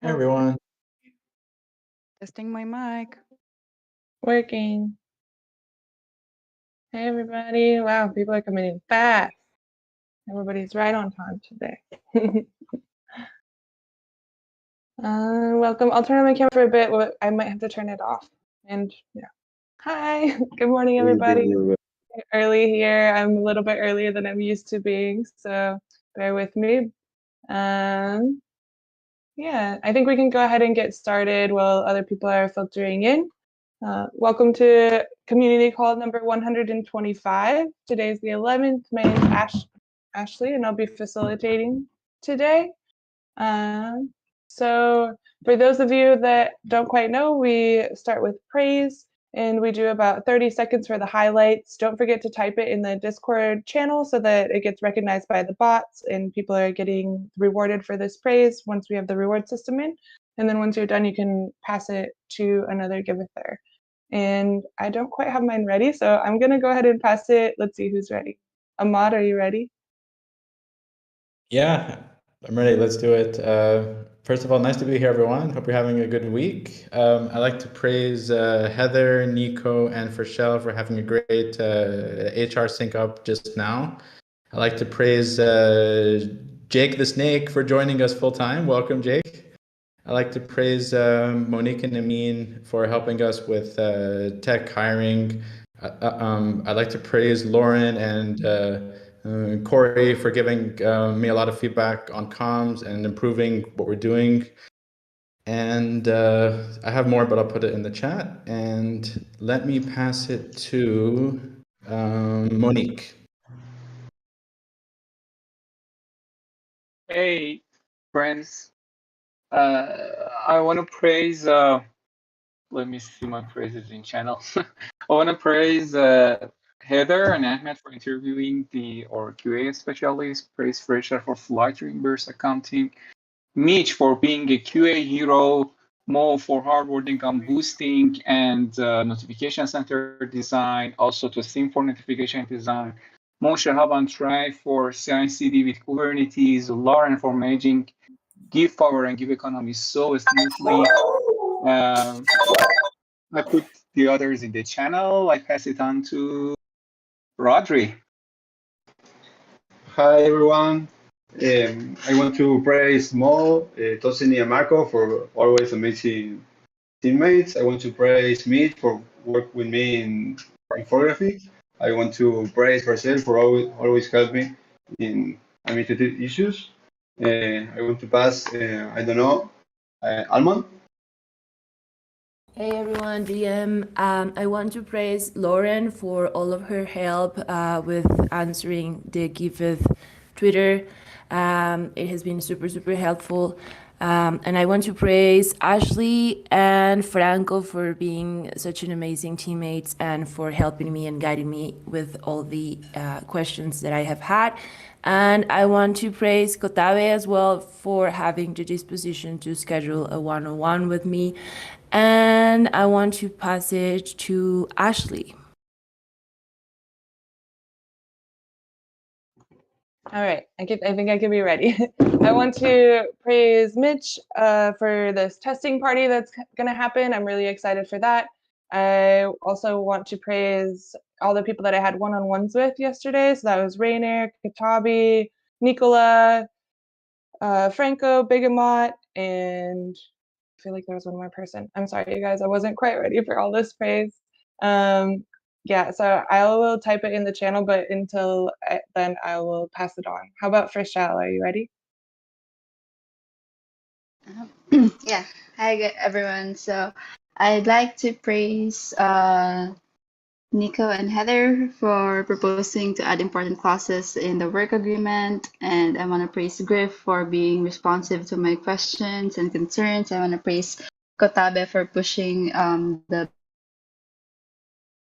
Hey everyone. Testing my mic. Working. Hey everybody. Wow, people are coming in fast. Everybody's right on time today. Welcome. I'll turn on my camera for a bit. I might have to turn it off. And yeah. Hi. Good morning, everybody. Early here. I'm a little bit earlier than I'm used to being, so bear with me. Yeah, I think we can go ahead and get started while other people are filtering in. Welcome to community call number 125. Today is the 11th. My name is Ashley, and I'll be facilitating today. So for those of you that don't quite know, we start with praise, and we do about 30 seconds for the highlights. Don't forget to type it in the Discord channel so that it gets recognized by the bots and people are getting rewarded for this praise once we have the reward system in. And then once you're done, you can pass it to another Giveth there. And I don't quite have mine ready, so I'm going to go ahead and pass it. Let's see who's ready. Ahmad, are you ready? Yeah, I'm ready. Let's do it. First of all, nice to be here, everyone. Hope you're having a good week. I'd like to praise Heather, Nico, and Fershel for having a great HR sync up just now. I'd like to praise Jake the Snake for joining us full time. Welcome, Jake. I'd like to praise Monique and Amin for helping us with tech hiring. I'd like to praise Lauren and Corey for giving me a lot of feedback on comms and improving what we're doing. And I have more, but I'll put it in the chat. And let me pass it to Monique. Hey, friends. I want to praise, let me see my praises in channel. I want to praise Heather and Ahmed for interviewing our QA specialist, praise Fresher for flight reimburse accounting, Mitch for being a QA hero, Mo for hard working on boosting and notification center design, also to Sim for notification design, Moshe Haban Try for CI/CD with Kubernetes, Lauren for managing Give Power and Give Economy so smoothly. I put the others in the channel. I pass it on to Rodri. Hi, everyone. I want to praise Mo, Tosini, and Marco for always amazing teammates. I want to praise Mitch for work with me in photography. I want to praise Marcel for always help me in administrative issues. I want to pass, I don't know, Alman. Hey everyone, DM. I want to praise Lauren for all of her help with answering the Giveth Twitter. It has been super helpful. And I want to praise Ashley and Franco for being such an amazing teammates and for helping me and guiding me with all the questions that I have had. And I want to praise Kotabe as well for having the disposition to schedule a one-on-one with me. And I want to pass it to Ashley. All right, I think I can be ready. I want to praise Mitch for this testing party that's going to happen. I'm really excited for that. I also want to praise all the people that I had one-on-ones with yesterday. So that was Rainer, Katabi, Nicola, Franco, Bigamot, and I feel like there was one more person. I'm sorry, you guys, I wasn't quite ready for all this praise. Yeah, so I will type it in the channel, but until then I will pass it on. How about Fershel? Are you ready? Yeah, hi everyone. So I'd like to praise Nico and Heather for proposing to add important clauses in the work agreement, and I want to praise Griff for being responsive to my questions and concerns. I want to praise Kotabe for pushing the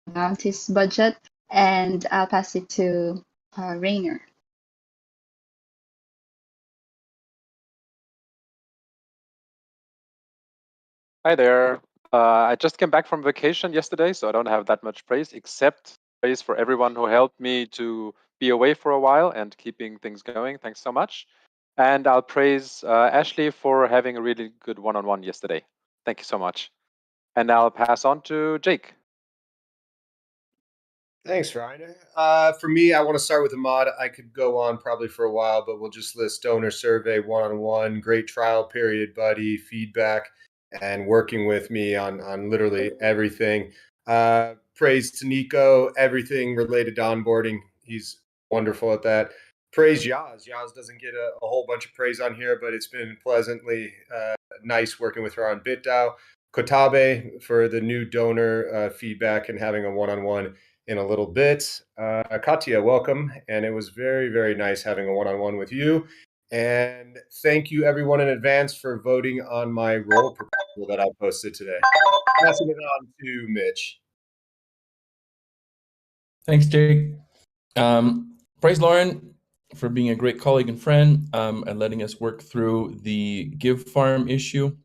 bounties budget, and I'll pass it to Rainer. Hi there. I just came back from vacation yesterday, so I don't have that much praise, except praise for everyone who helped me to be away for a while and keeping things going. Thanks so much. And I'll praise Ashley for having a really good one-on-one yesterday. Thank you so much. And I'll pass on to Jake. Thanks, Rainer. For me, I want to start with Ahmad. I could go on probably for a while, but we'll just list donor survey, one-on-one, great trial period, buddy, feedback, and working with me on literally everything. Praise to Nico, everything related to onboarding. He's wonderful at that. Praise Yaz. Yaz doesn't get a whole bunch of praise on here, but it's been pleasantly nice working with her on BitDAO. Kotabe for the new donor feedback and having a one-on-one in a little bit. Katya, welcome. And it was very, very nice having a one-on-one with you. And thank you everyone in advance for voting on my role proposal that I posted today. Passing it on to Mitch. Thanks, Jake. Praise Lauren for being a great colleague and friend and letting us work through the Give Farm issue.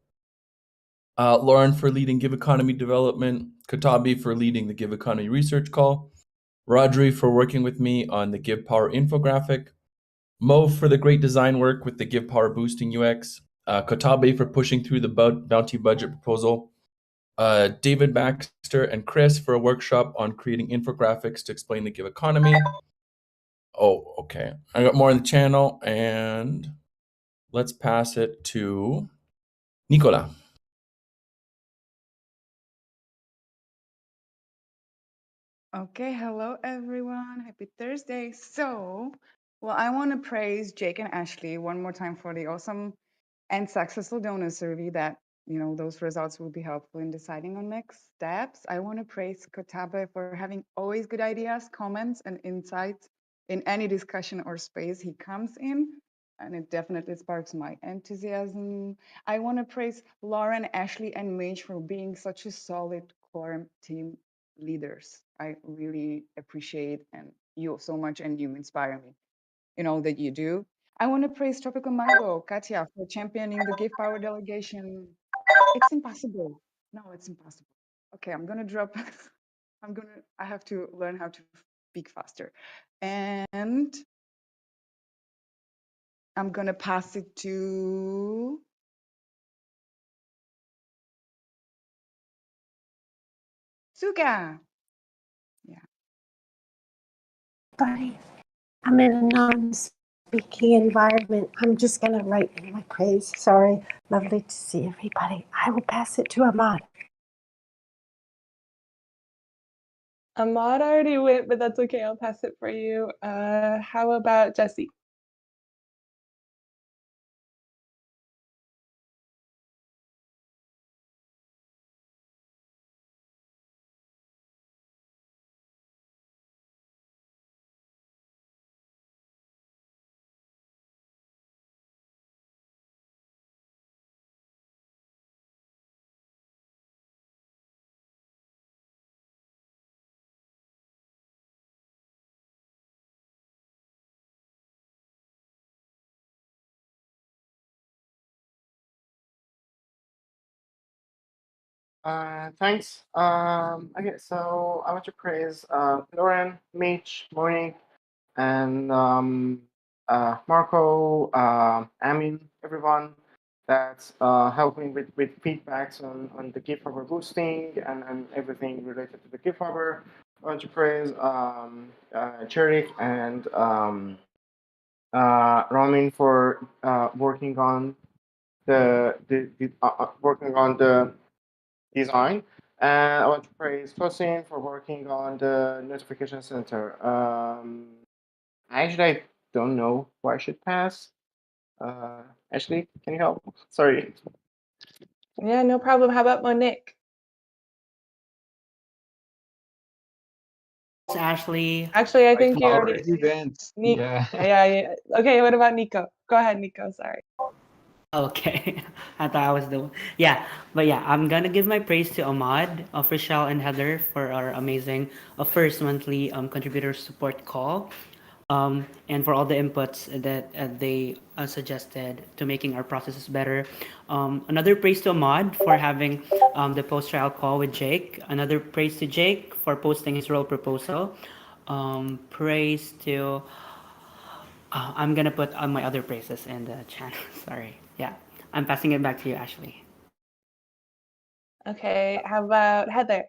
Lauren for leading Give Economy development. Katabi for leading the Give Economy research call. Rodri for working with me on the Give Power infographic. Mo for the great design work with the Give Power boosting UX. Kotabe for pushing through the bounty budget proposal. David Baxter and Chris for a workshop on creating infographics to explain the Give Economy. Oh, okay. I got more in the channel, and let's pass it to Nicola. Okay, hello everyone. Happy Thursday. Well, I want to praise Jake and Ashley one more time for the awesome and successful donor survey that, those results will be helpful in deciding on next steps. I want to praise Kotabe for having always good ideas, comments, and insights in any discussion or space he comes in, and it definitely sparks my enthusiasm. I want to praise Lauren, Ashley, and Mitch for being such a solid core team leaders. I really appreciate and you so much, and you inspire me in all that you do. I want to praise Tropical Mango, Katya, for championing the Give Power delegation. It's impossible. No, it's impossible. Okay, I'm gonna drop. I have to learn how to speak faster. And I'm gonna pass it to Suga. Yeah. Buddy, I'm in a non-speaking environment. I'm just going to write in my praise. Sorry. Lovely to see everybody. I will pass it to Ahmad. Ahmad already went, but that's okay. I'll pass it for you. How about Jesse? Thanks. Okay, so I want to praise Lauren, Mitch, Monique, and Marco, Amin, everyone that's helping with feedbacks on the gift harbor boosting and everything related to the gift harbor. I want to praise Cherrik and Ramin for working on the design. And I want to praise Tosin for working on the notification center. Actually, I don't know where I should pass. Ashley, can you help? Sorry. Yeah, no problem. How about Monique? Ashley. Actually, I think you Our already. events. Yeah. Yeah. Okay, what about Nico? Go ahead, Nico. Sorry. Okay, I thought I was the yeah, but yeah, I'm gonna give my praise to Ahmad, Official, and Heather for our amazing first monthly contributor support call, and for all the inputs that they suggested to making our processes better. Another praise to Ahmad for having the post-trial call with Jake. Another praise to Jake for posting his role proposal. Praise to I'm gonna put on my other praises in the channel. Sorry. Yeah. I'm passing it back to you, Ashley. Okay, how about Heather?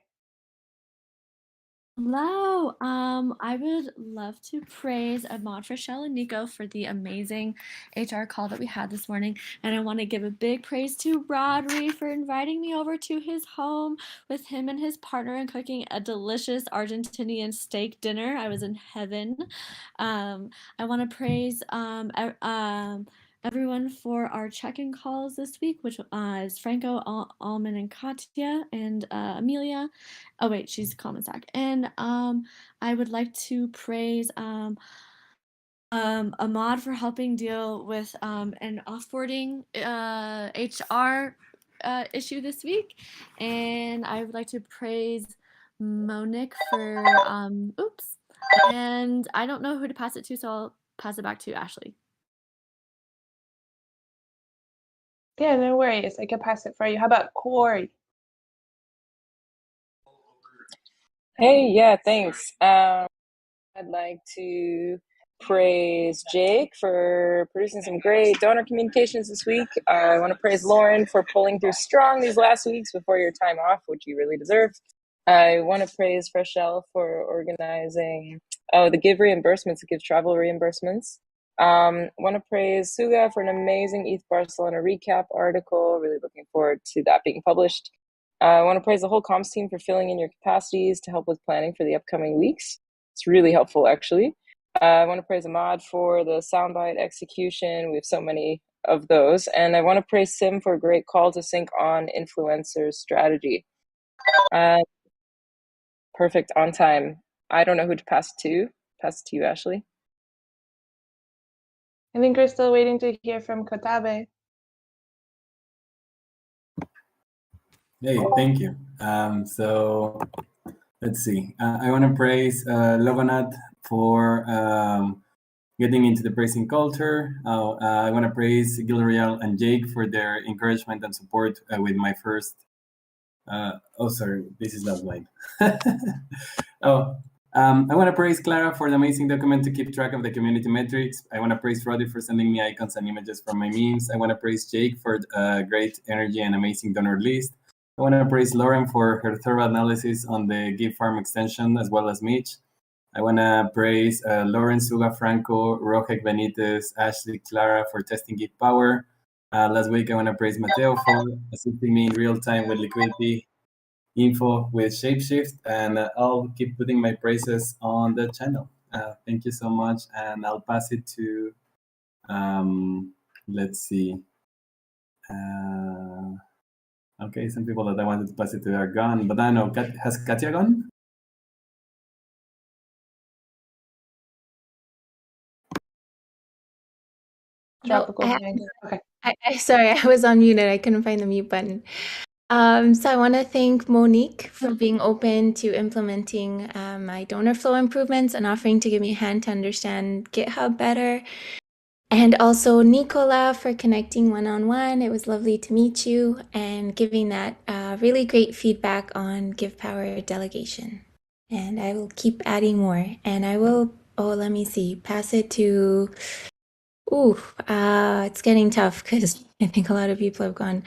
Hello. I would love to praise Ahmad, Rochelle, and Nico for the amazing HR call that we had this morning. And I want to give a big praise to Rodri for inviting me over to his home with him and his partner and cooking a delicious Argentinian steak dinner. I was in heaven. I want to praise everyone for our check-in calls this week, which is Franco, Alman, and Katya, and Amelia. Oh wait, she's Commonsack. And I would like to praise Ahmad for helping deal with an offboarding HR issue this week. And I would like to praise Monique for oops. And I don't know who to pass it to, so I'll pass it back to Ashley. Yeah, no worries. I can pass it for you. How about Corey? Hey, yeah, thanks. I'd like to praise Jake for producing some great donor communications this week. I want to praise Lauren for pulling through strong these last weeks before your time off, which you really deserved. I want to praise Freshell for organizing the Give reimbursements, the Give travel reimbursements. I want to praise Suga for an amazing ETH Barcelona recap article. Really looking forward to that being published. I want to praise the whole comms team for filling in your capacities to help with planning for the upcoming weeks. It's really helpful, actually. I want to praise Ahmad for the soundbite execution. We have so many of those. And I want to praise Sim for a great call to sync on influencer strategy. Perfect, on time. I don't know who to pass it to. Pass it to you, Ashley. I think we're still waiting to hear from Kotabe. Hey, thank you. So let's see. I want to praise Logonat for getting into the praising culture. I want to praise Gilreal and Jake for their encouragement and support with my first. Oh, sorry, this is not mine. I want to praise Clara for the amazing document to keep track of the community metrics. I want to praise Roddy for sending me icons and images from my memes. I want to praise Jake for great energy and amazing donor list. I want to praise Lauren for her thorough analysis on the Give Farm extension, as well as Mitch. I want to praise Lauren, Suga, Franco, Rojek Benitez, Ashley, Clara for testing Give Power. Last week, I want to praise Mateo for assisting me in real time with liquidity info with Shapeshift, and I'll keep putting my praises on the channel. Thank you so much, and I'll pass it to, let's see. Okay, some people that I wanted to pass it to are gone, but I know, has Katya gone? Tropical No, Blanket. Okay. sorry, I was unmuted. I couldn't find the mute button. So I want to thank Monique for being open to implementing my donor flow improvements and offering to give me a hand to understand GitHub better. And also Nicola for connecting one-on-one. It was lovely to meet you and giving that really great feedback on Give Power delegation. And I will keep adding more. And I will, let me see, pass it to, it's getting tough because I think a lot of people have gone.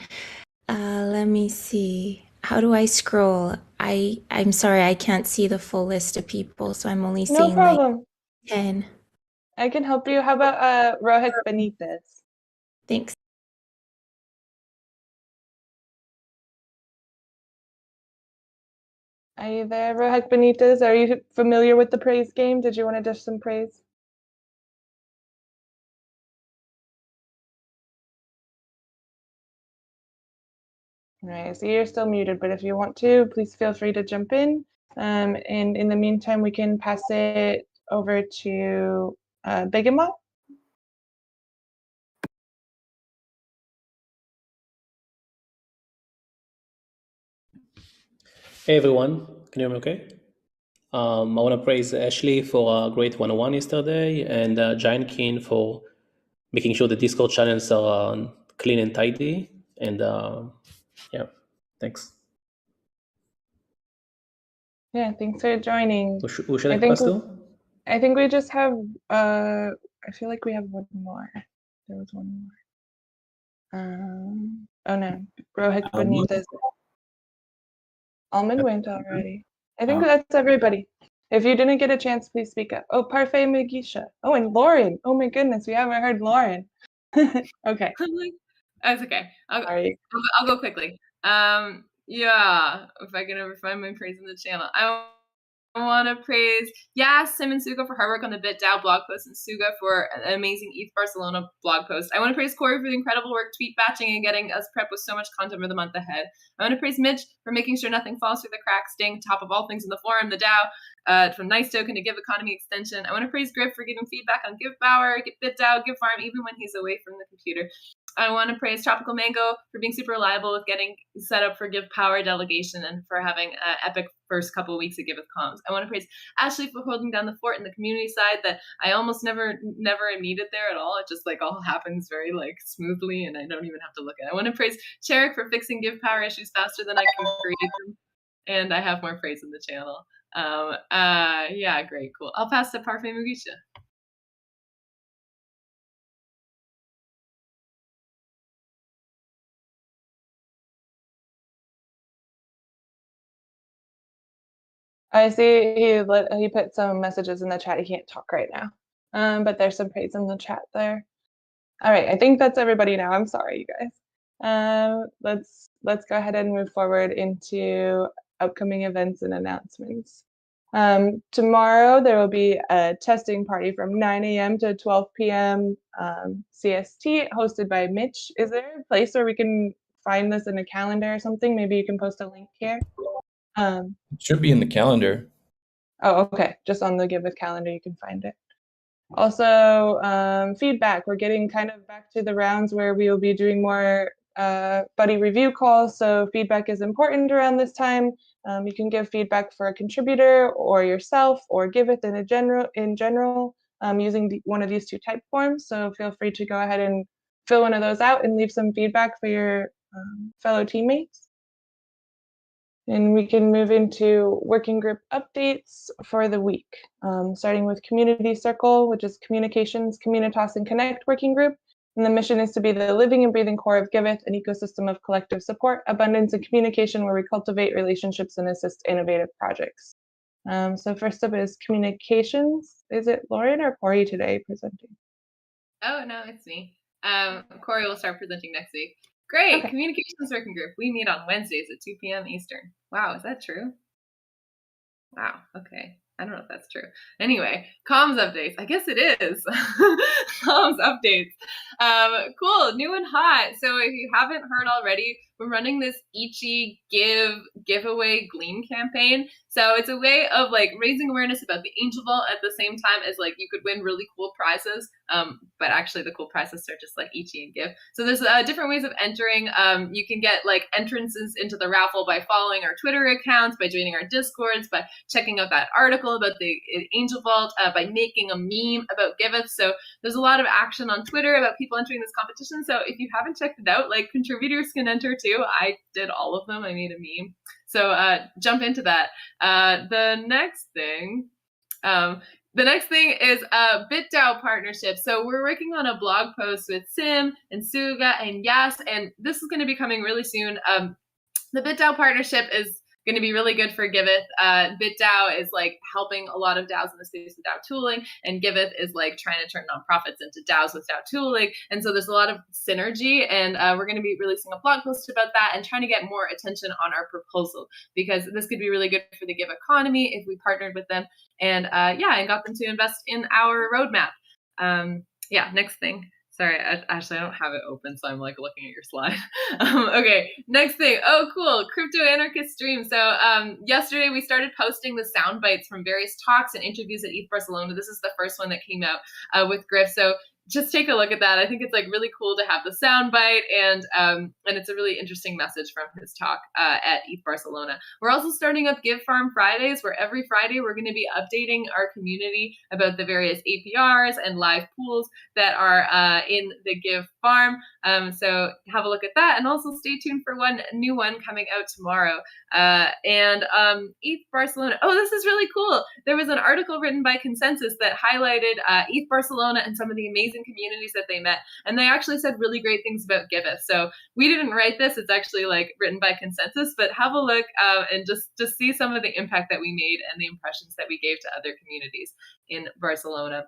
Let me see. How do I scroll? I'm sorry, I can't see the full list of people, so I'm only No seeing problem. like 10. I can help you. How about Rohit Benitez? Thanks. Are you there, Rohit Benitez? Are you familiar with the praise game? Did you want to dish some praise? All right, so you're still muted, but if you want to, please feel free to jump in. And in the meantime, we can pass it over to Begamot. Hey everyone, can you hear me okay? I want to praise Ashley for a great 101 yesterday, and Giant Keen for making sure the Discord channels are clean and tidy. And yeah, thanks. Yeah, thanks for joining. Who should I pass to? I think we just have I feel like we have one more. There was one more. Oh no, Rohit Benitez. Almond went already. I think that's everybody. If you didn't get a chance, please speak up. Oh, Parfait Mugisha. Oh, and Lauren. Oh my goodness, we haven't heard Lauren. Okay. That's okay. I'll go quickly. Yeah, if I can ever find my praise in the channel. I want to praise Sim and Suga for hard work on the BitDAO blog post, and Suga for an amazing ETH Barcelona blog post. I want to praise Corey for the incredible work tweet batching and getting us prepped with so much content for the month ahead. I want to praise Mitch for making sure nothing falls through the cracks, staying top of all things in the forum, the DAO, from Nice Token to Give Economy Extension. I want to praise Griff for giving feedback on GiveBauer, BitDAO, GiveFarm, even when he's away from the computer. I want to praise Tropical Mango for being super reliable with getting set up for Give Power delegation and for having an epic first couple of weeks of Giveth comms. I want to praise Ashley for holding down the fort in the community side that I almost never needed there at all. It just like all happens very like smoothly and I don't even have to look at it. I want to praise Cherrick for fixing Give Power issues faster than I can create them. And I have more praise in the channel. Yeah, great, cool. I'll pass to Parfait Mugisha. I see he put some messages in the chat. He can't talk right now, but there's some praise in the chat there. All right, I think that's everybody now. I'm sorry, you guys. Let's go ahead and move forward into upcoming events and announcements. Tomorrow there will be a testing party from 9 a.m. to 12 p.m. CST, hosted by Mitch. Is there a place where we can find this in a calendar or something? Maybe you can post a link here. It should be in the calendar. Oh, okay. Just on the Giveth calendar, you can find it. Also, feedback. We're getting kind of back to the rounds where we will be doing more buddy review calls. So feedback is important around this time. You can give feedback for a contributor or yourself or Giveth in general using one of these two type forms. So feel free to go ahead and fill one of those out and leave some feedback for your fellow teammates. And we can move into working group updates for the week, starting with Community Circle, which is Communications, Communitas, and Connect working group. And the mission is to be the living and breathing core of Giveth, an ecosystem of collective support, abundance, and communication where we cultivate relationships and assist innovative projects. So first up is Communications. Is it Lauren or Corey today presenting? Oh, no, it's me. Corey will start presenting next week. Great. Okay. Communications working group. We meet on Wednesdays at 2 p.m. Eastern. Wow, is that true? Wow, okay. I don't know if that's true. Anyway, comms updates. I guess it is. Comms updates. Cool, new and hot. So if you haven't heard already, we're running this Ichi giveaway Gleam campaign. So it's a way of like raising awareness about the Angel Vault at the same time as like you could win really cool prizes. But actually the cool prizes are just like Ichi and Give. So there's different ways of entering. You can get like entrances into the raffle by following our Twitter accounts, by joining our Discords, by checking out that article about the Angel Vault, by making a meme about Giveth. So there's a lot of action on Twitter about people entering this competition. So if you haven't checked it out, like contributors can enter too. I did all of them. I made a meme. So jump into that. The next thing is a BitDAO partnership. So we're working on a blog post with Sim and Suga and Yas, and this is going to be coming really soon. The BitDAO partnership is going to be really good for Giveth. BitDAO is like helping a lot of DAOs in the space with DAO tooling, and Giveth is like trying to turn nonprofits into DAOs with DAO tooling. And so there's a lot of synergy, and we're going to be releasing a blog post about that and trying to get more attention on our proposal, because this could be really good for the Give economy if we partnered with them and and got them to invest in our roadmap. Next thing. Sorry, actually, I don't have it open, so I'm like looking at your slide. Okay, next thing. Oh, cool, Crypto Anarchist stream. So yesterday we started posting the sound bites from various talks and interviews at ETH Barcelona. This is the first one that came out with Griff. So just take a look at that. I think it's like really cool to have the sound bite, and it's a really interesting message from his talk at ETH Barcelona. We're also starting up Give Farm Fridays, where every Friday we're going to be updating our community about the various APRs and live pools that are in the Give farm. So have a look at that, and also stay tuned for one new one coming out tomorrow. And ETH Barcelona. Oh, this is really cool. There was an article written by Consensus that highlighted ETH Barcelona and some of the amazing communities that they met, and they actually said really great things about Giveth. So we didn't write this; it's actually like written by Consensus. But have a look and just see some of the impact that we made and the impressions that we gave to other communities in Barcelona.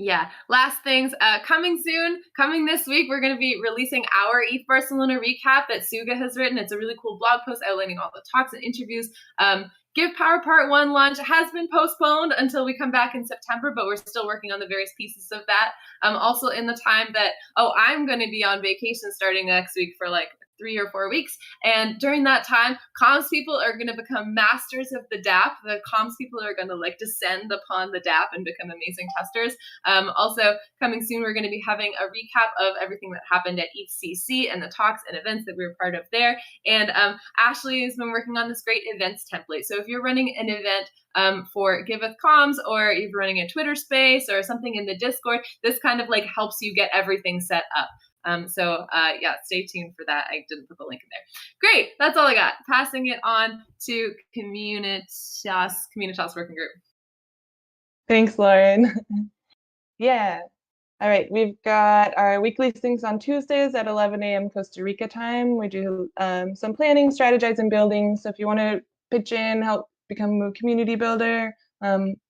Yeah, last things coming soon. Coming this week, we're going to be releasing our ETH Barcelona recap that Suga has written. It's a really cool blog post outlining all the talks and interviews. Give Power Part 1 launch has been postponed until we come back in September, but we're still working on the various pieces of that. Also in the time that, I'm going to be on vacation starting next week for like 3 or 4 weeks. And during that time, comms people are going to become masters of the DApp. The comms people are going to like descend upon the DApp and become amazing testers. Also coming soon, we're going to be having a recap of everything that happened at ETHCC and the talks and events that we were part of there. And Ashley has been working on this great events template. So if you're running an event for Giveth Comms, or if you're running a Twitter space or something in the Discord, this kind of like helps you get everything set up. Yeah, stay tuned for that. I didn't put the link in there. Great, that's all I got. Passing it on to Communitas Working Group. Thanks, Lauren. Yeah. All right, we've got our weekly things on Tuesdays at 11 a.m. Costa Rica time. We do some planning, strategizing, building. So if you want to pitch in, help become a community builder,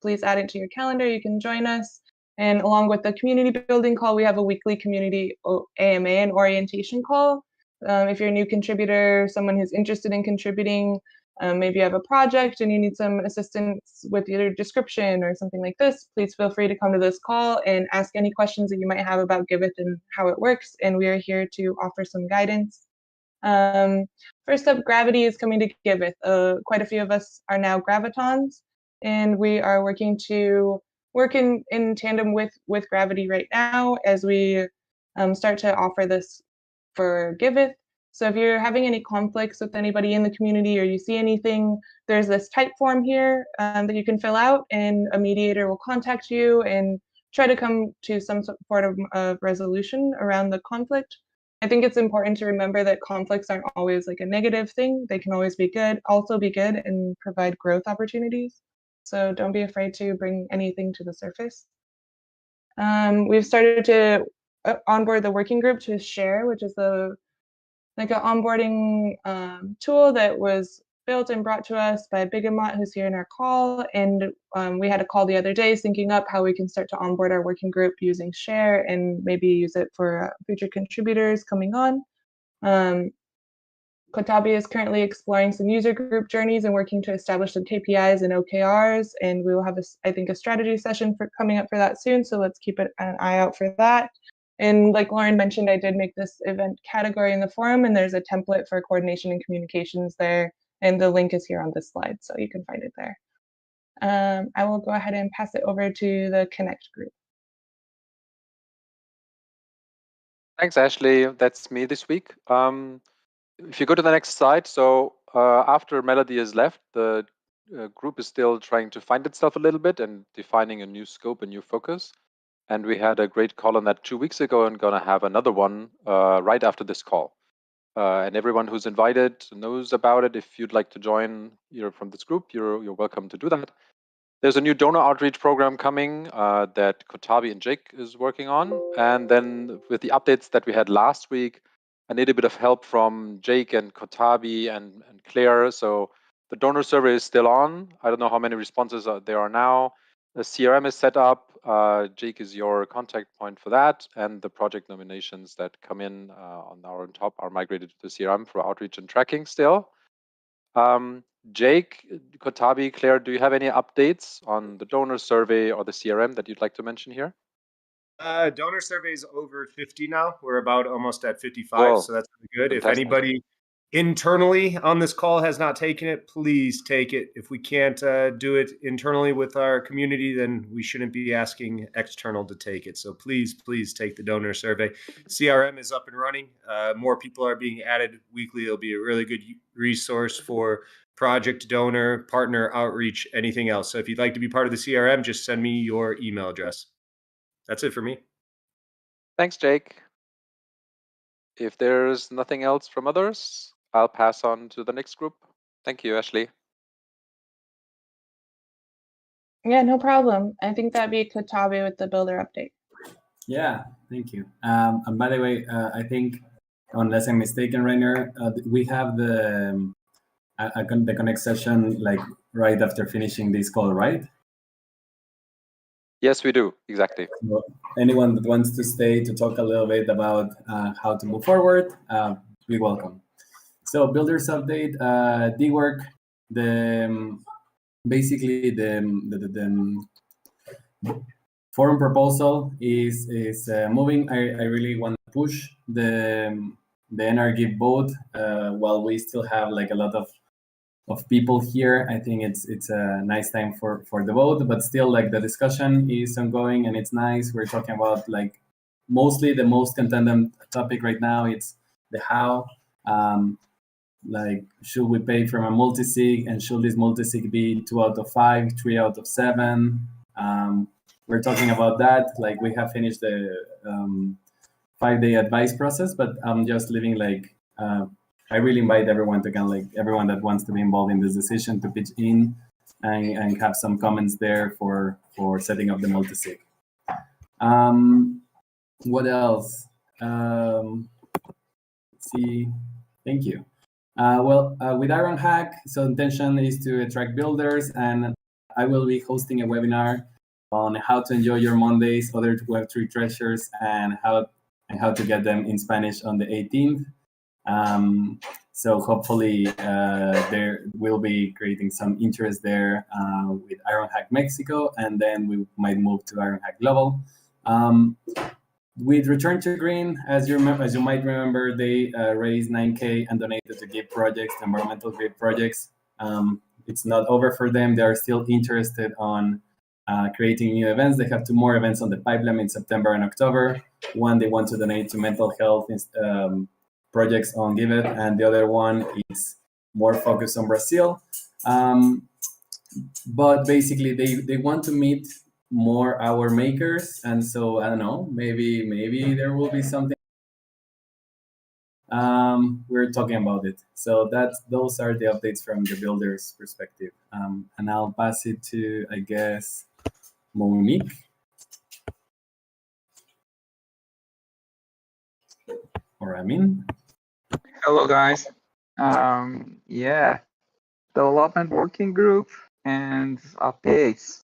please add it to your calendar. You can join us. And along with the community building call, we have a weekly community AMA and orientation call. If you're a new contributor, someone who's interested in contributing, maybe you have a project and you need some assistance with either description or something like this, please feel free to come to this call and ask any questions that you might have about Giveth and how it works. And we are here to offer some guidance. First up, Gravity is coming to Giveth. Quite a few of us are now Gravitons, and we are working to work in tandem with Gravity right now as we start to offer this for Giveth. So if you're having any conflicts with anybody in the community or you see anything, there's this type form here that you can fill out, and a mediator will contact you and try to come to some sort of resolution around the conflict. I think it's important to remember that conflicts aren't always like a negative thing. They can always be good, and provide growth opportunities. So don't be afraid to bring anything to the surface. We've started to onboard the working group to Share, which is an onboarding tool that was built and brought to us by Bigamot, who's here in our call. And we had a call the other day syncing up how we can start to onboard our working group using Share and maybe use it for future contributors coming on. Kotabi is currently exploring some user group journeys and working to establish some KPIs and OKRs, and we will have, I think, a strategy session coming up for that soon, so let's keep an eye out for that. And like Lauren mentioned, I did make this event category in the forum, and there's a template for coordination and communications there, and the link is here on this slide, so you can find it there. I will go ahead and pass it over to the Connect group. Thanks, Ashley. That's me this week. If you go to the next slide, so after Melody has left, the group is still trying to find itself a little bit and defining a new scope, a new focus. And we had a great call on that 2 weeks ago, and gonna have another one right after this call. And everyone who's invited knows about it. If you'd like to join from this group, you're welcome to do that. There's a new donor outreach program coming that Kotabi and Jake is working on. And then with the updates that we had last week, I need a bit of help from Jake and Kotabi and Claire. So the donor survey is still on. I don't know how many responses there are now. The CRM is set up. Jake is your contact point for that. And the project nominations that come in on top are migrated to the CRM for outreach and tracking still. Jake, Kotabi, Claire, do you have any updates on the donor survey or the CRM that you'd like to mention here? Donor survey is over 50 now. We're about almost at 55, Whoa, so that's really good. fantastic. If anybody internally on this call has not taken it, please take it. If we can't do it internally with our community, then we shouldn't be asking external to take it. So please take the donor survey. CRM is up and running. More people are being added weekly. It'll be a really good resource for project, donor, partner, outreach, anything else. So if you'd like to be part of the CRM, just send me your email address. That's it for me. Thanks, Jake. If there's nothing else from others, I'll pass on to the next group. Thank you, Ashley. Yeah, no problem. I think that'd be Katabe with the builder update. Yeah, thank you. And by the way, I think, unless I'm mistaken, Rainer, we have the connect session like right after finishing this call, right? Yes, we do. Exactly. So anyone that wants to stay to talk a little bit about how to move forward, we welcome. So builders update, the work, basically the forum proposal is moving. I really want to push the NRGIV vote while we still have like a lot of people here. I think it's a nice time for the vote, but still like the discussion is ongoing and it's nice. We're talking about like mostly the most contended topic right now. It's the how. Like, should we pay from a multi-sig, and should this multi-sig be 2 out of 5, 3 out of 7? We're talking about that. Like, we have finished the 5-day advice process, but I'm just leaving like I really invite everyone to everyone that wants to be involved in this decision to pitch in and have some comments there for setting up the multi-sig. What else? Let's see. Thank you. With Iron Hack, so intention is to attract builders, and I will be hosting a webinar on how to enjoy your Mondays, other Web3 treasures, and how to get them in Spanish on the 18th. So hopefully there will be creating some interest there with Iron Hack Mexico, and then we might move to Iron Hack Global. With Return to Green, as you might remember, they raised 9K and donated to GIVE projects, environmental GIVE projects. It's not over for them. They are still interested on creating new events. They have 2 more events on the pipeline in September and October. One, they want to donate to mental health projects on Giveth, and the other one is more focused on Brazil. But basically, they want to meet more hour makers, and so I don't know, maybe there will be something. We're talking about it. So those are the updates from the builder's perspective. And I'll pass it to, I guess, Monique. Or Amin. Hello, guys. Yeah, development working group and updates.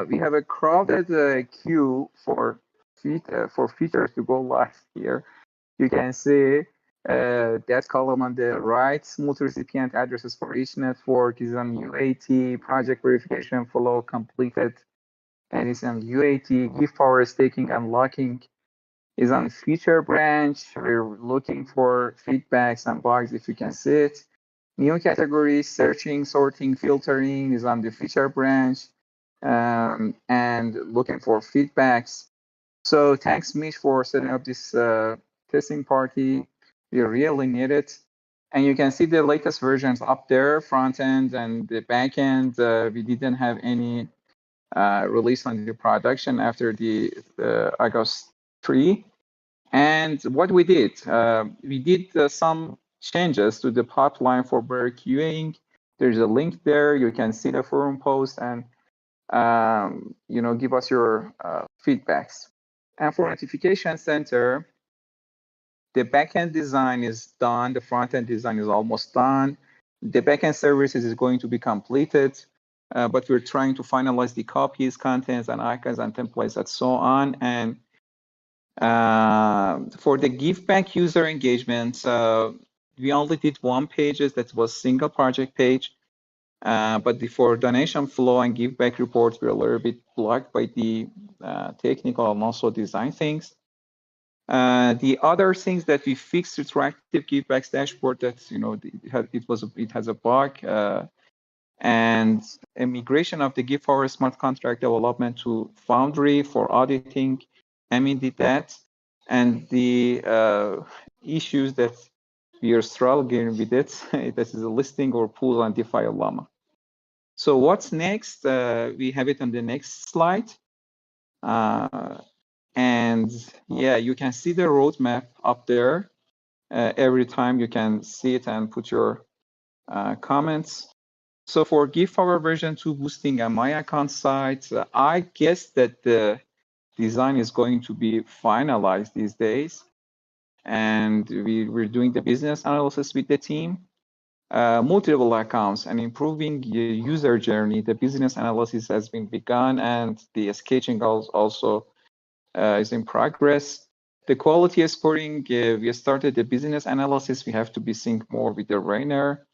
We have a crowded queue for features to go live here. You can see that column on the right, multi-recipient addresses for each network is on UAT, project verification flow completed, and it's on UAT, give power staking and locking is on feature branch. We're looking for feedbacks and bugs if you can see it. New categories, searching, sorting, filtering is on the feature branch, and looking for feedbacks. So thanks, Mitch, for setting up this testing party. We really need it. And you can see the latest versions up there, front end and the back end. We didn't have any release on the production after the August 3. And what we did some changes to the pipeline for better queuing. There's a link there. You can see the forum post and give us your feedbacks. And for notification center, the backend design is done. The front-end design is almost done. The backend services is going to be completed, but we're trying to finalize the copies, contents, and icons and templates and so on. And for the give back user engagement, we only did 1 page that was single project page. But for donation flow and give back reports, we're a little bit blocked by the technical and also design things. The other things that we fixed, retroactive givebacks dashboard, that it has a bug, and a migration of the give power smart contract development to Foundry for auditing. Amin did that, and the issues that we are struggling with it, this is a listing or pool on DeFi Llama. So what's next? We have it on the next slide. And yeah, you can see the roadmap up there. Every time you can see it and put your comments. So for Give Power version 2 boosting and my account site, I guess that the design is going to be finalized these days. And we're doing the business analysis with the team. Multiple accounts and improving user journey. The business analysis has been begun and the sketching also is in progress. The quality scoring, we started the business analysis. We have to be synced more with the Rainer.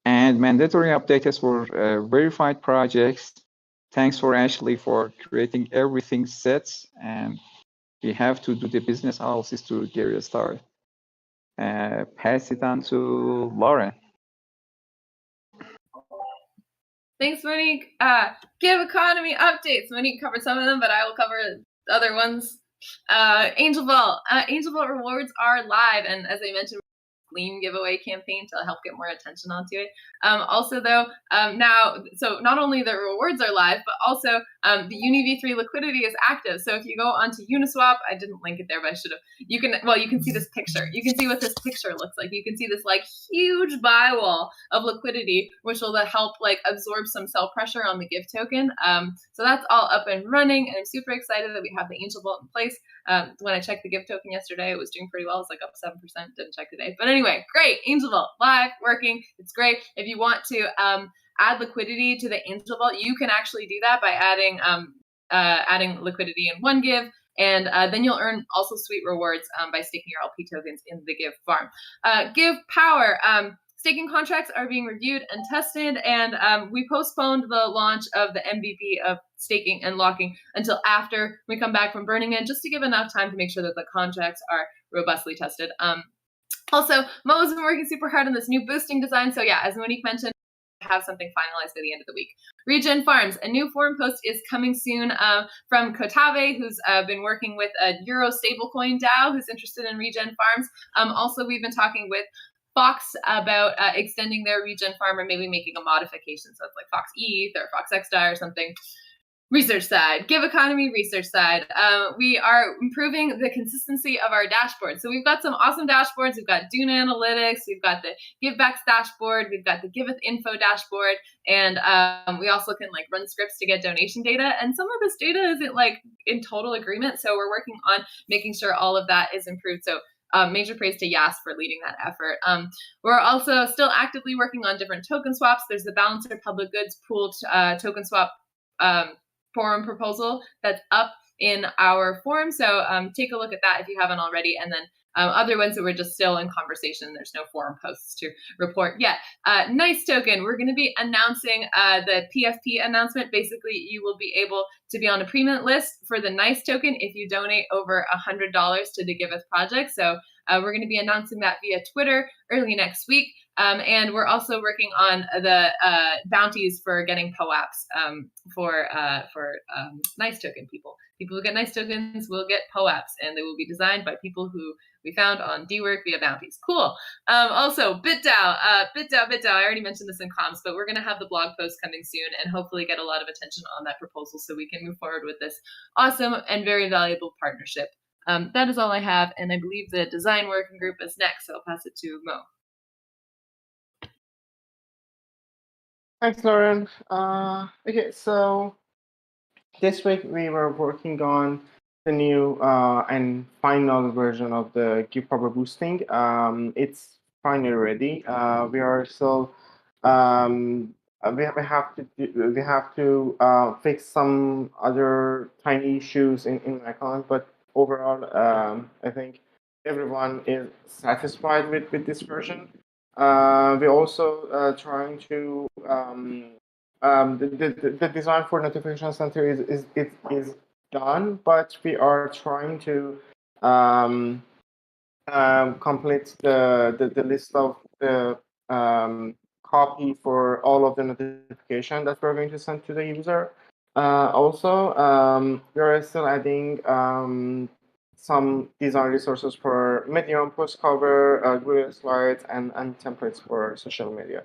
And mandatory updates for verified projects. Thanks for Ashley for creating everything sets. And we have to do the business analysis to get it started. Pass it on to Lauren. Thanks, Monique. Give economy updates. Monique covered some of them, but I will cover other ones. Angel Vault. Angel Vault rewards are live, and as I mentioned, Gleam giveaway campaign to help get more attention onto it. Also, though, now, so not only the rewards are live, but also the UniV3 liquidity is active. So if you go onto Uniswap, I didn't link it there, but I should have. You can see this picture. You can see what this picture looks like. You can see this like huge buy wall of liquidity, which will help like absorb some sell pressure on the Give token. So that's all up and running, and I'm super excited that we have the Angel Vault in place. When I checked the Give token yesterday, it was doing pretty well. It was like up 7%. Didn't check today, but anyway, great. Angel Vault live, working. It's great. If you want to add liquidity to the Angel Vault, you can actually do that by adding liquidity in one Give, and then you'll earn also sweet rewards by staking your LP tokens in the Give farm. Give Power. Staking contracts are being reviewed and tested, and we postponed the launch of the MVP of staking and locking until after we come back from Burning Man, just to give enough time to make sure that the contracts are robustly tested. Also, Mo has been working super hard on this new boosting design, so yeah, as Monique mentioned, have something finalized by the end of the week. Regen Farms, a new forum post is coming soon from Kotave, who's been working with a Euro stablecoin DAO who's interested in Regen Farms. Also, we've been talking with Fox about extending their Regen Farm or maybe making a modification. So it's like Fox ETH or Fox XDAI or something. Research side, Give Economy research side. We are improving the consistency of our dashboard. So we've got some awesome dashboards. We've got Dune Analytics. We've got the Givebacks dashboard. We've got the Giveth Info dashboard. And we also can like run scripts to get donation data. And some of this data isn't like in total agreement. So we're working on making sure all of that is improved. So major praise to Yas for leading that effort. We're also still actively working on different token swaps. There's the Balancer Public Goods pooled token swap forum proposal that's up in our forum. So take a look at that if you haven't already. And then other ones that we're just still in conversation. There's no forum posts to report yet. Nice token. We're going to be announcing the PFP announcement. Basically, you will be able to be on a pre-mint list for the Nice token if you donate over $100 to the Giveth project. So we're going to be announcing that via Twitter early next week. And we're also working on the bounties for getting POAPs for Nice token people. People who get Nice tokens will get POAPs, and they will be designed by people who we found on DWork via bounties. Cool. Also, BitDAO. BitDAO. I already mentioned this in comms, but we're going to have the blog post coming soon and hopefully get a lot of attention on that proposal so we can move forward with this awesome and very valuable partnership. That is all I have, and I believe the design working group is next, so I'll pass it to Mo. Thanks, Lauren. Okay, so this week we were working on the new and final version of the Give Power boosting. It's finally ready. We are still we have to fix some other tiny issues in my account, but overall, I think everyone is satisfied with this version. We're also trying to the design for notification center is done, but we are trying to complete the list of the copy for all of the notification that we're going to send to the user. Also, we are still adding some design resources for Medium, post cover, Google Slides, and templates for social media.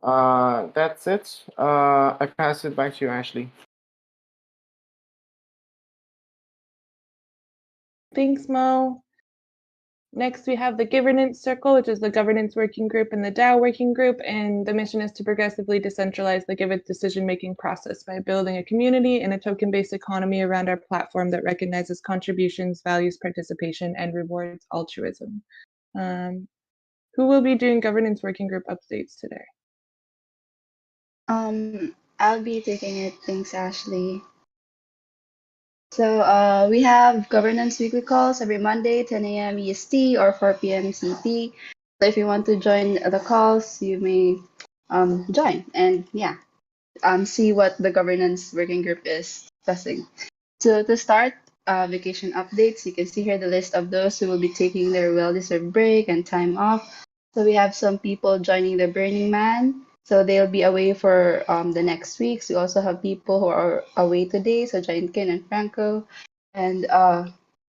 That's it. I pass it back to you, Ashley. Thanks, Mo. Next, we have the Governance Circle, which is the governance working group and the DAO working group. And the mission is to progressively decentralize the Giveth decision-making process by building a community and a token-based economy around our platform that recognizes contributions, values participation, and rewards altruism. Who will be doing governance working group updates today? I'll be taking it. Thanks, Ashley. So we have governance weekly calls every Monday, 10 a.m. EST or 4 p.m. CT. So if you want to join the calls, you may join and see what the governance working group is discussing. So to start, vacation updates. You can see here the list of those who will be taking their well-deserved break and time off. So we have some people joining the Burning Man. So they'll be away for the next weeks. We also have people who are away today, so Jainkin and Franco. And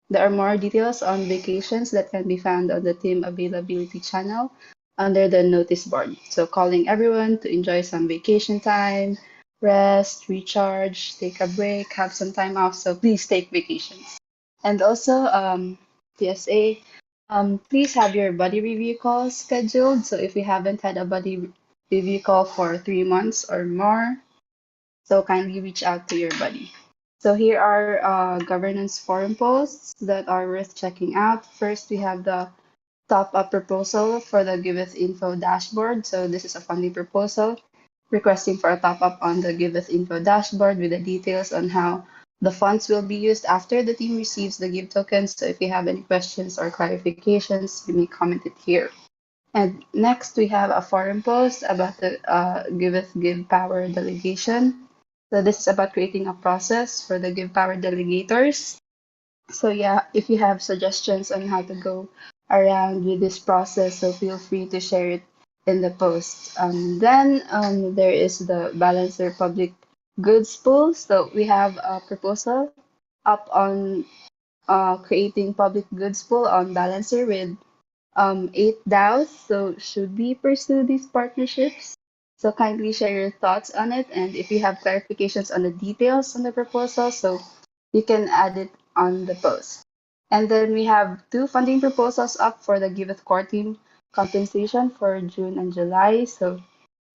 there are more details on vacations that can be found on the team availability channel under the notice board. So calling everyone to enjoy some vacation time, rest, recharge, take a break, have some time off. So please take vacations. And also, PSA, please have your buddy review calls scheduled. So if you haven't had a buddy review call for 3 months or more, so kindly reach out to your buddy. So here are governance forum posts that are worth checking out. First, we have the top-up proposal for the Giveth Info dashboard. So this is a funding proposal requesting for a top-up on the Giveth Info dashboard with the details on how the funds will be used after the team receives the Give tokens. So if you have any questions or clarifications, you may comment it here. And next, we have a forum post about the Giveth Give Power delegation. So this is about creating a process for the Give Power delegators. So yeah, if you have suggestions on how to go around with this process, so feel free to share it in the post. Then there is the Balancer Public Goods Pool. So we have a proposal up on creating public goods pool on Balancer with 8 DAOs. So should we pursue these partnerships? So kindly share your thoughts on it, and if you have clarifications on the details on the proposal, so you can add it on the post. And then we have 2 funding proposals up for the Giveth Core Team compensation for June and July. So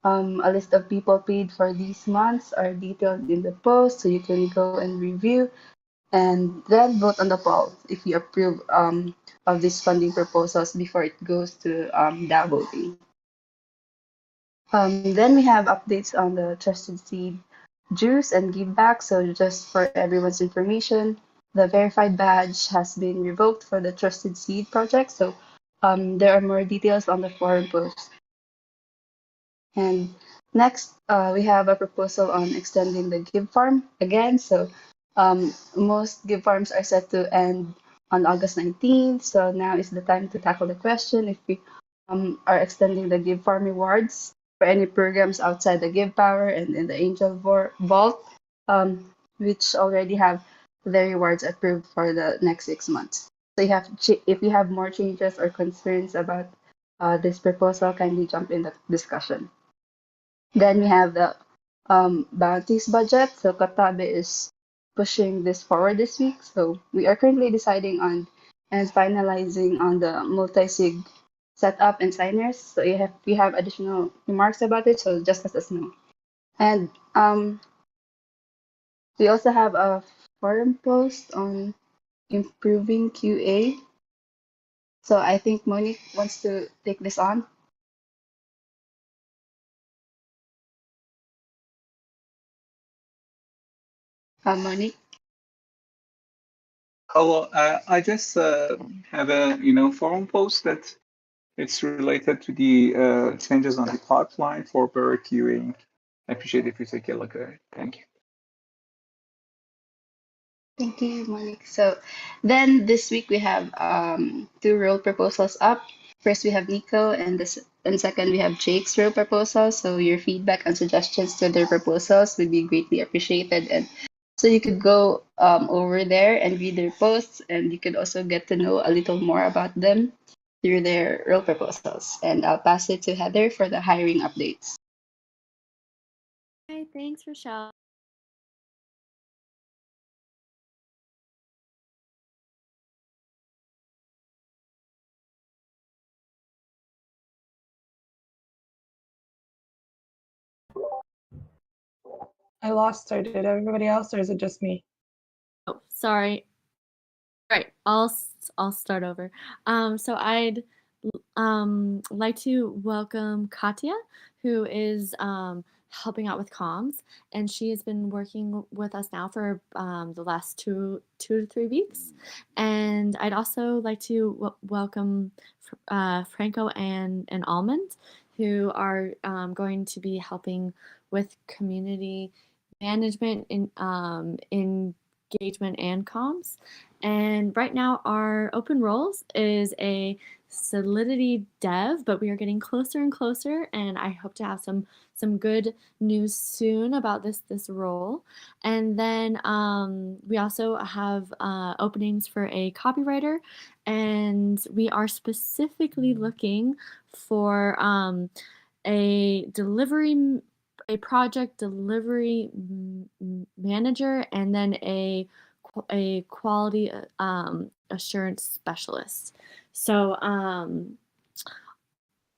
a list of people paid for these months are detailed in the post, so you can go and review and then vote on the poll if you approve of these funding proposals before it goes to DAO voting. Then we have updates on the Trusted Seed Juice and Give Back. So just for everyone's information, the verified badge has been revoked for the Trusted Seed project. So there are more details on the forum post. And next, we have a proposal on extending the Give Farm again. So most Give Farms are set to end on August 19th. So now is the time to tackle the question if we are extending the Give Farm rewards for any programs outside the Give Power and in the Angel Vault, which already have the rewards approved for the next 6 months. So if you have more changes or concerns about this proposal, kindly jump in the discussion. Then we have the bounties budget. So Katabe is pushing this forward this week. So we are currently deciding on and finalizing on the multi-sig setup and signers. So if you have additional remarks about it, so just let us know. And we also have a forum post on improving QA. So I think Monique wants to take this on. Monique. Oh, I just have a forum post that it's related to the changes on the pipeline for better queuing. I appreciate if you take a look at it. Thank you. Thank you, Monique. So then this week we have 2 role proposals up. First we have Nico, and second we have Jake's role proposal. So your feedback and suggestions to their proposals would be greatly appreciated. And so you could go over there and read their posts, and you could also get to know a little more about them through their role proposals. And I'll pass it to Heather for the hiring updates. Hi, thanks, Rochelle. I lost her. Did everybody else, or is it just me? Oh, sorry. Right, I'll start over. So I'd like to welcome Katya, who is helping out with comms, and she has been working with us now for the last two to 3 weeks. And I'd also like to welcome Franco and Almond, who are going to be helping with community management in engagement and comms. And right now our open roles is a Solidity dev, but we are getting closer and closer, and I hope to have some good news soon about this role. And then we also have openings for a copywriter, and we are specifically looking for a project delivery manager, and then a quality assurance specialist. So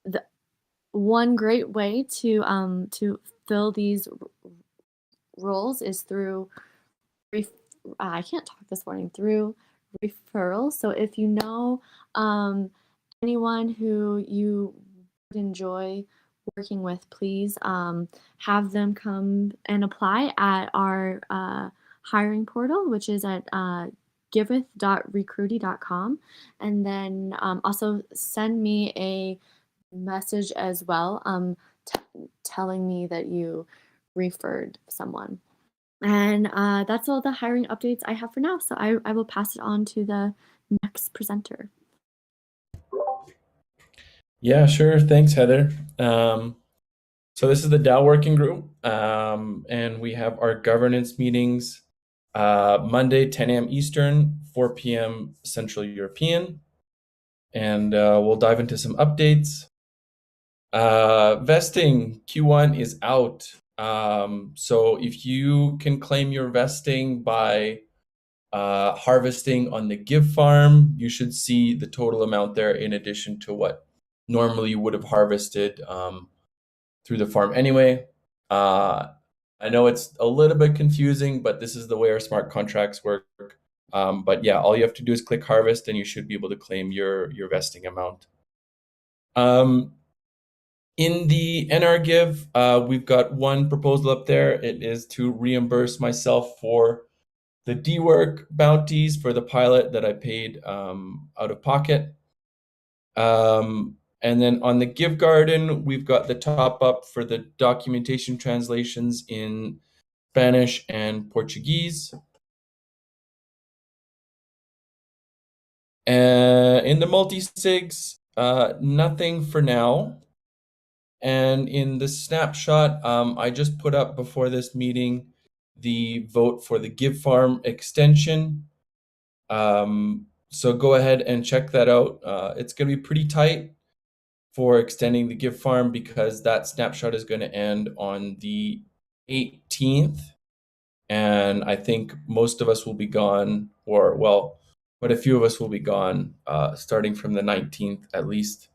the one great way to fill these roles is through I can't talk this morning, through referrals. So if you know anyone who you would enjoy working with, please have them come and apply at our hiring portal, which is at giveth.recruity.com. And then also send me a message as well, telling me that you referred someone. And that's all the hiring updates I have for now. So I will pass it on to the next presenter. Yeah, sure. Thanks, Heather. So this is the DAO working group, and we have our governance meetings Monday, 10 a.m. Eastern, 4 p.m. Central European, and we'll dive into some updates. Vesting Q1 is out. So if you can claim your vesting by harvesting on the Give farm, you should see the total amount there in addition to what normally you would have harvested through the farm anyway. I know it's a little bit confusing, but this is the way our smart contracts work. But yeah, all you have to do is click harvest and you should be able to claim your vesting amount. In the NR Give, we've got one proposal up there. It is to reimburse myself for the D-Work bounties for the pilot that I paid out of pocket. And then on the Give Garden, we've got the top up for the documentation translations in Spanish and Portuguese. In the multi-sigs, nothing for now. And in the snapshot, I just put up before this meeting the vote for the Give Farm extension. So go ahead and check that out. It's going to be pretty tight for extending the Give Farm because that snapshot is going to end on the 18th. And I think most of us will be gone, or well, but a few of us will be gone starting from the 19th at least.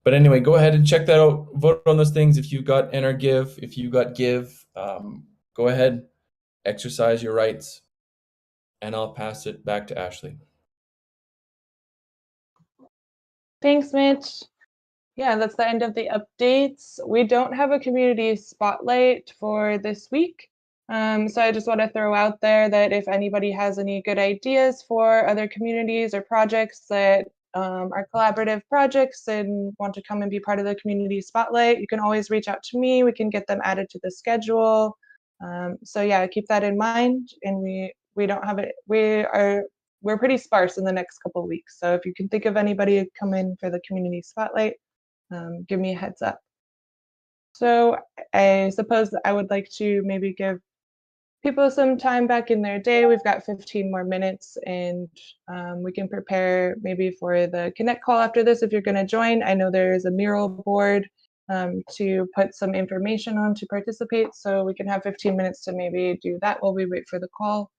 But anyway, go ahead and check that out. Vote on those things. If you've got Enter Give, if you got Give, go ahead, exercise your rights. And I'll pass it back to Ashley. Thanks, Mitch. Yeah, that's the end of the updates. We don't have a community spotlight for this week. So I just want to throw out there that if anybody has any good ideas for other communities or projects that are collaborative projects and want to come and be part of the community spotlight, you can always reach out to me. We can get them added to the schedule. So yeah, keep that in mind. And we don't have it. We're pretty sparse in the next couple of weeks. So if you can think of anybody to come in for the community spotlight, give me a heads up. So I suppose I would like to maybe give people some time back in their day. We've got 15 more minutes, and we can prepare maybe for the Connect call after this if you're going to join. I know there is a mural board to put some information on to participate, so we can have 15 minutes to maybe do that while we wait for the call.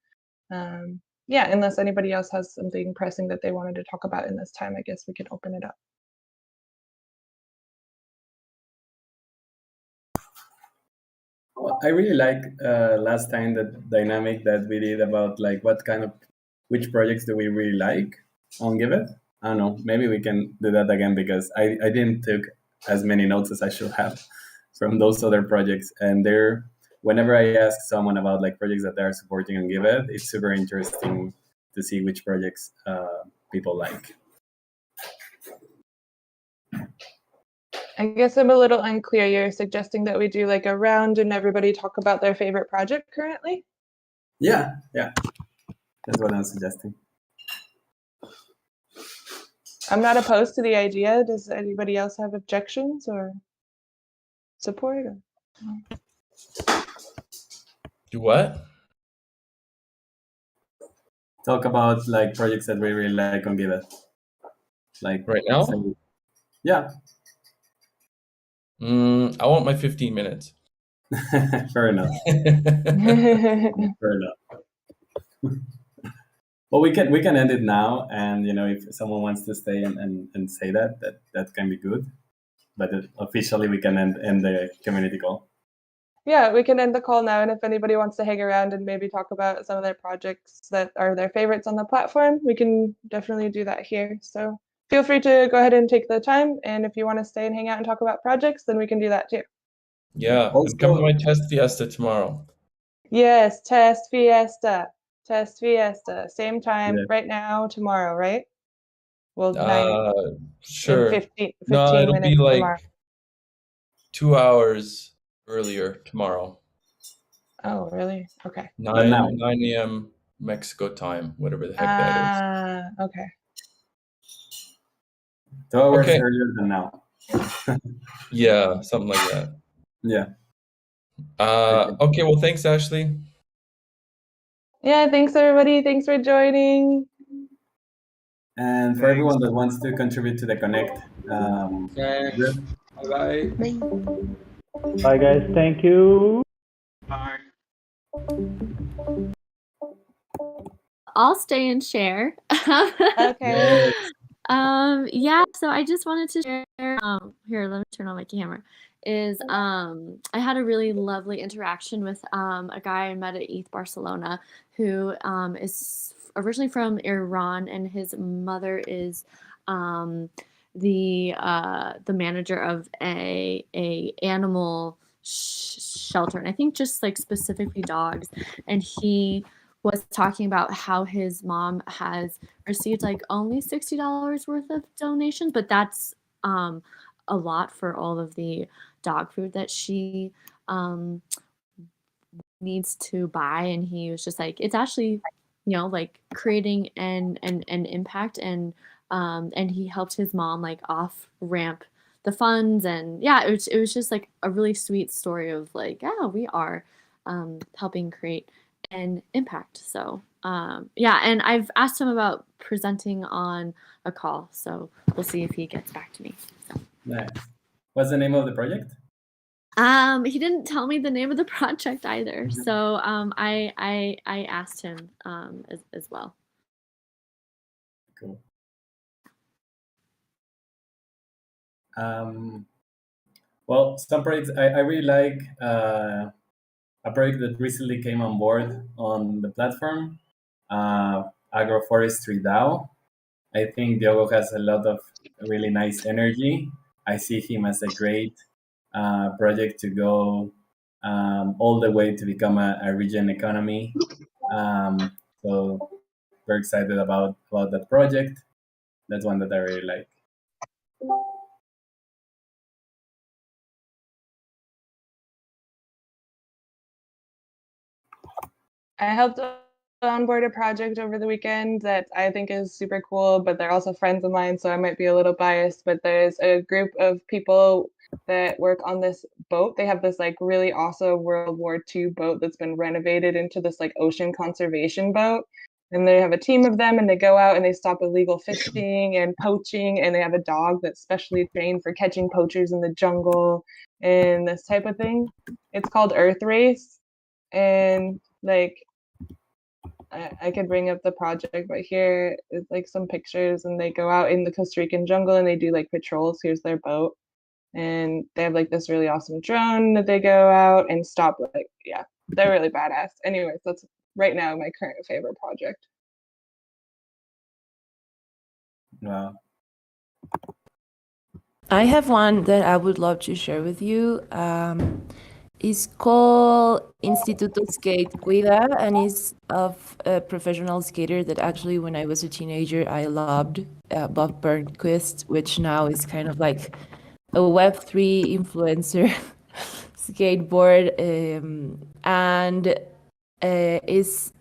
Yeah, unless anybody else has something pressing that they wanted to talk about in this time, I guess we can open it up. Well, I really like last time the dynamic that we did about like which projects do we really like on Giveth. I don't know. Maybe we can do that again because I didn't take as many notes as I should have from those other projects. And whenever I ask someone about like projects that they are supporting on Giveth, it's super interesting to see which projects people like. I guess I'm a little unclear. You're suggesting that we do like a round and everybody talk about their favorite project currently? Yeah. That's what I'm suggesting. I'm not opposed to the idea. Does anybody else have objections or support? Do what? Talk about like projects that we really like on Giveth. Like right now? Yeah. I want my 15 minutes. Fair enough. Fair enough. Well, we can end it now, and if someone wants to stay and say that can be good, but officially we can end the community call. Yeah, we can end the call now, and if anybody wants to hang around and maybe talk about some of their projects that are their favorites on the platform, we can definitely do that here. So feel free to go ahead and take the time, and if you want to stay and hang out and talk about projects, then we can do that too. Yeah, and come to my test fiesta tomorrow. Yes, test fiesta. Same time right now, tomorrow, right? Well, Sure. 15 No, it'll minutes be like tomorrow. 2 hours earlier tomorrow. Oh, really? Okay. 9 a.m. Mexico time, whatever the heck that is. Okay. 2 hours Okay. earlier than now. Yeah, something like that. Yeah. Okay, well, thanks, Ashley. Yeah, thanks everybody. Thanks for joining. And for everyone that wants to contribute to the Connect, Bye. Bye, guys. Thank you. Bye. I'll stay and share. Okay. Yeah, so I just wanted to share, here, let me turn on my camera, I had a really lovely interaction with a guy I met at ETH Barcelona who is originally from Iran, and his mother is the manager of a animal shelter, and I think just like specifically dogs, and he was talking about how his mom has received like only $60 worth of donations, but that's a lot for all of the dog food that she needs to buy. And he was just like, it's actually, like creating an impact, and he helped his mom like off ramp the funds, and yeah, it was just like a really sweet story of like, yeah, we are helping create an impact. So yeah, and I've asked him about presenting on a call, so we'll see if he gets back to me. So. Nice. What's the name of the project? He didn't tell me the name of the project either, so I asked him as well. Cool. Well, some projects I really like. A project that recently came on board on the platform, Agroforestry DAO. I think Diogo has a lot of really nice energy. I see him as a great project to go all the way to become a region economy. So we're excited about that project. That's one that I really like. I helped onboard a project over the weekend that I think is super cool, but they're also friends of mine, so I might be a little biased. But there's a group of people that work on this boat. They have this like really awesome World War II boat that's been renovated into this like ocean conservation boat. And they have a team of them, and they go out and they stop illegal fishing and poaching, and they have a dog that's specially trained for catching poachers in the jungle and this type of thing. It's called Earth Race, and like I could bring up the project, but here is like some pictures, and they go out in the Costa Rican jungle and they do like patrols. Here's their boat, and they have like this really awesome drone that they go out and stop. Like, yeah, they're really badass. Anyways, that's right now my current favorite project. Wow. I have one that I would love to share with you. It's called Instituto Skate Cuida, and it's of a professional skater that actually, when I was a teenager, I loved, Bob Burnquist, which now is kind of like a Web3 influencer skateboard, and is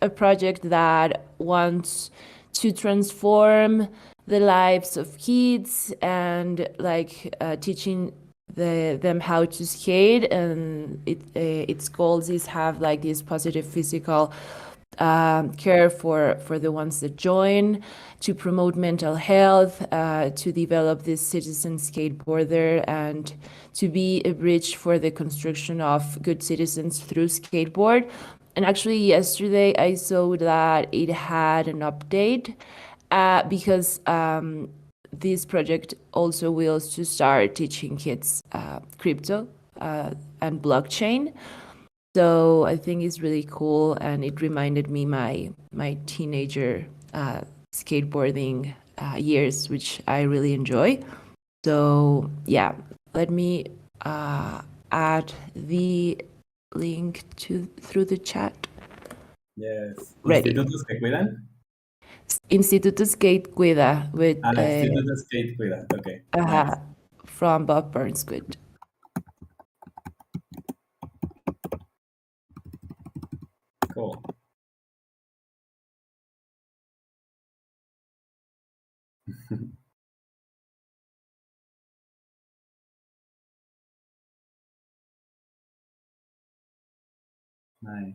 a project that wants to transform the lives of kids and like teaching them how to skate, and its goals is have like this positive physical care for the ones that join, to promote mental health, to develop this citizen skateboarder, and to be a bridge for the construction of good citizens through skateboard. And actually yesterday I saw that it had an update, because this project also wills to start teaching kids crypto and blockchain. So I think it's really cool, and it reminded me my teenager skateboarding years, which I really enjoy. So yeah, let me add the link through the chat. Yes. Ready. Institutos que cuidan. Instituto Skate Cuida with Instituto Skate Cuida. Okay. Nice. From Bob Burnquist. Cool. Nice.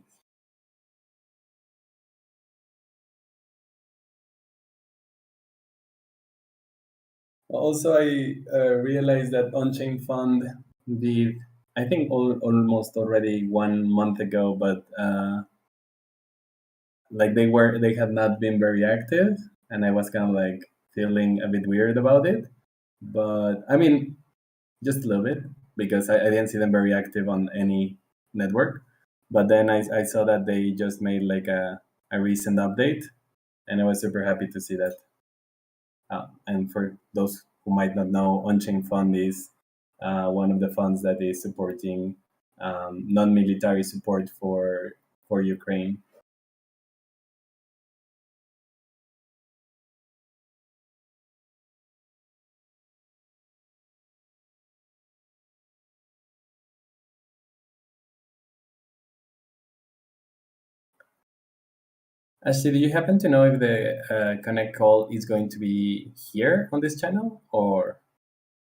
Also, I realized that On-Chain Fund did, I think, almost already 1 month ago, but like they had not been very active, and I was kind of like feeling a bit weird about it. But I mean, just a little bit, because I didn't see them very active on any network. But then I saw that they just made like a recent update, and I was super happy to see that. And for those who might not know, On-Chain Fund is one of the funds that is supporting non-military support for Ukraine. Ashley, do you happen to know if the Connect call is going to be here on this channel, or?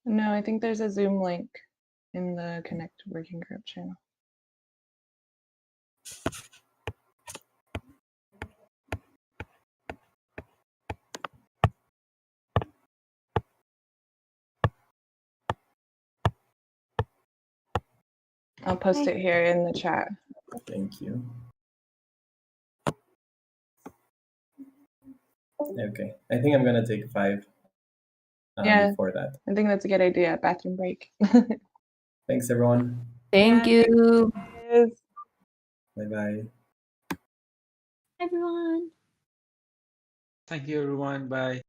No, I think there's a Zoom link in the Connect working group channel. I'll post it here in the chat. Thank you. Okay, I think I'm gonna take 5 before that. I think that's a good idea. Bathroom break. Thanks, everyone. Thank you. Bye-bye. Everyone. Thank you, everyone. Bye.